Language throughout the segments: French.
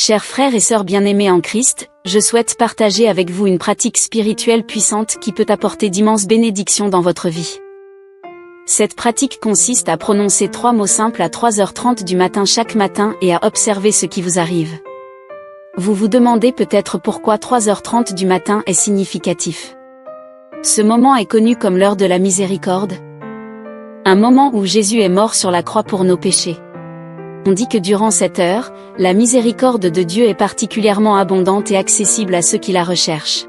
Chers frères et sœurs bien-aimés en Christ, je souhaite partager avec vous une pratique spirituelle puissante qui peut apporter d'immenses bénédictions dans votre vie. Cette pratique consiste à prononcer 3 mots simples à 3h30 du matin chaque matin et à observer ce qui vous arrive. Vous vous demandez peut-être pourquoi 3h30 du matin est significatif. Ce moment est connu comme l'heure de la miséricorde. Un moment où Jésus est mort sur la croix pour nos péchés. On dit que durant cette heure, la miséricorde de Dieu est particulièrement abondante et accessible à ceux qui la recherchent.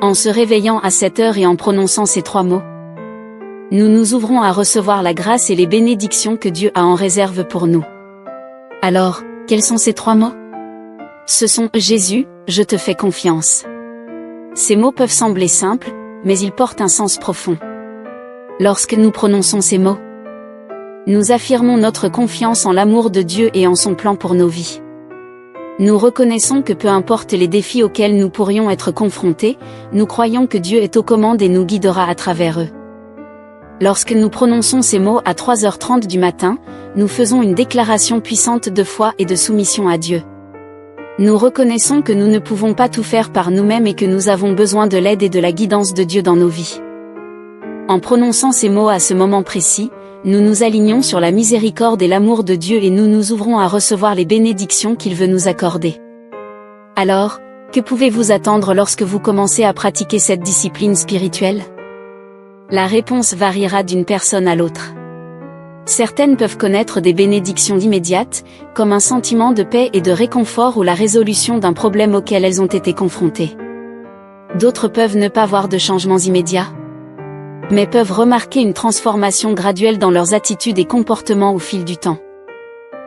En se réveillant à cette heure et en prononçant ces 3 mots, nous nous ouvrons à recevoir la grâce et les bénédictions que Dieu a en réserve pour nous. Alors, quels sont ces 3 mots? Ce sont « Jésus, je te fais confiance ». Ces mots peuvent sembler simples, mais ils portent un sens profond. Lorsque nous prononçons ces mots, nous affirmons notre confiance en l'amour de Dieu et en son plan pour nos vies. Nous reconnaissons que peu importe les défis auxquels nous pourrions être confrontés, nous croyons que Dieu est aux commandes et nous guidera à travers eux. Lorsque nous prononçons ces mots à 3h30 du matin, nous faisons une déclaration puissante de foi et de soumission à Dieu. Nous reconnaissons que nous ne pouvons pas tout faire par nous-mêmes et que nous avons besoin de l'aide et de la guidance de Dieu dans nos vies. En prononçant ces mots à ce moment précis, nous nous alignons sur la miséricorde et l'amour de Dieu et nous nous ouvrons à recevoir les bénédictions qu'il veut nous accorder. Alors, que pouvez-vous attendre lorsque vous commencez à pratiquer cette discipline spirituelle? La réponse variera d'une personne à l'autre. Certaines peuvent connaître des bénédictions immédiates, comme un sentiment de paix et de réconfort ou la résolution d'un problème auquel elles ont été confrontées. D'autres peuvent ne pas voir de changements immédiats, mais peuvent remarquer une transformation graduelle dans leurs attitudes et comportements au fil du temps.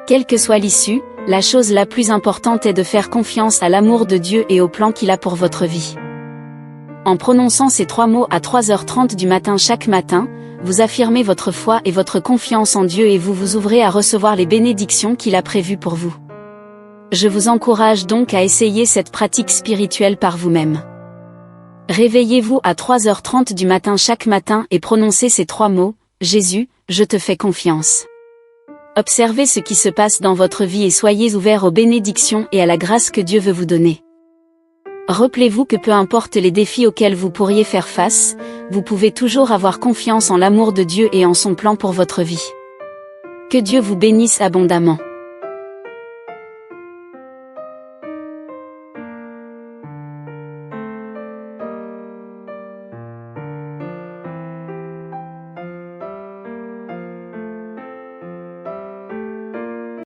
Quelle que soit l'issue, la chose la plus importante est de faire confiance à l'amour de Dieu et au plan qu'il a pour votre vie. En prononçant ces 3 mots à 3h30 du matin chaque matin, vous affirmez votre foi et votre confiance en Dieu et vous vous ouvrez à recevoir les bénédictions qu'il a prévues pour vous. Je vous encourage donc à essayer cette pratique spirituelle par vous-même. Réveillez-vous à 3h30 du matin chaque matin et prononcez ces 3 mots, « Jésus, je te fais confiance ». Observez ce qui se passe dans votre vie et soyez ouverts aux bénédictions et à la grâce que Dieu veut vous donner. Rappelez-vous que peu importe les défis auxquels vous pourriez faire face, vous pouvez toujours avoir confiance en l'amour de Dieu et en son plan pour votre vie. Que Dieu vous bénisse abondamment.